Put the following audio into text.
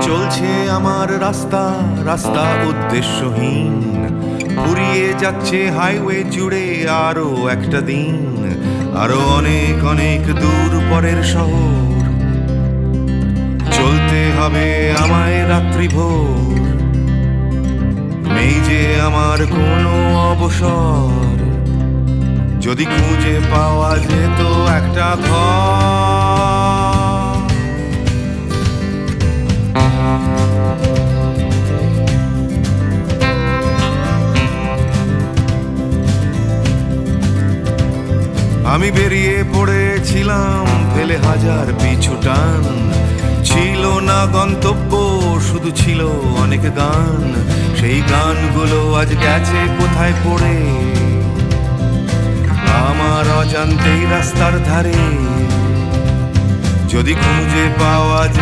চলছে আমার রাস্তা রাস্তা উদ্দেশ্যহীন, ফুরিয়ে যাচ্ছে হাইওয়ে জুড়ে আরো একটা দিন, আরো অনেক অনেক দূর পরের শহর। চলতে হবে আমায় রাত্রি ভোর, নেই যে আমার কোনো অবসর। যদি খুঁজে পাওয়া যেত একটা ঘর, আমি বেরিয়ে পড়েছিলাম ফেলে হাজার পিছু টান। ছিল না গন্তব্য, শুধু ছিল অনেক গান। সেই গানগুলো আজ গেছে কোথায় পড়ে, আমার অজান্তেই রাস্তার ধারে। যদি খুঁজে পাওয়া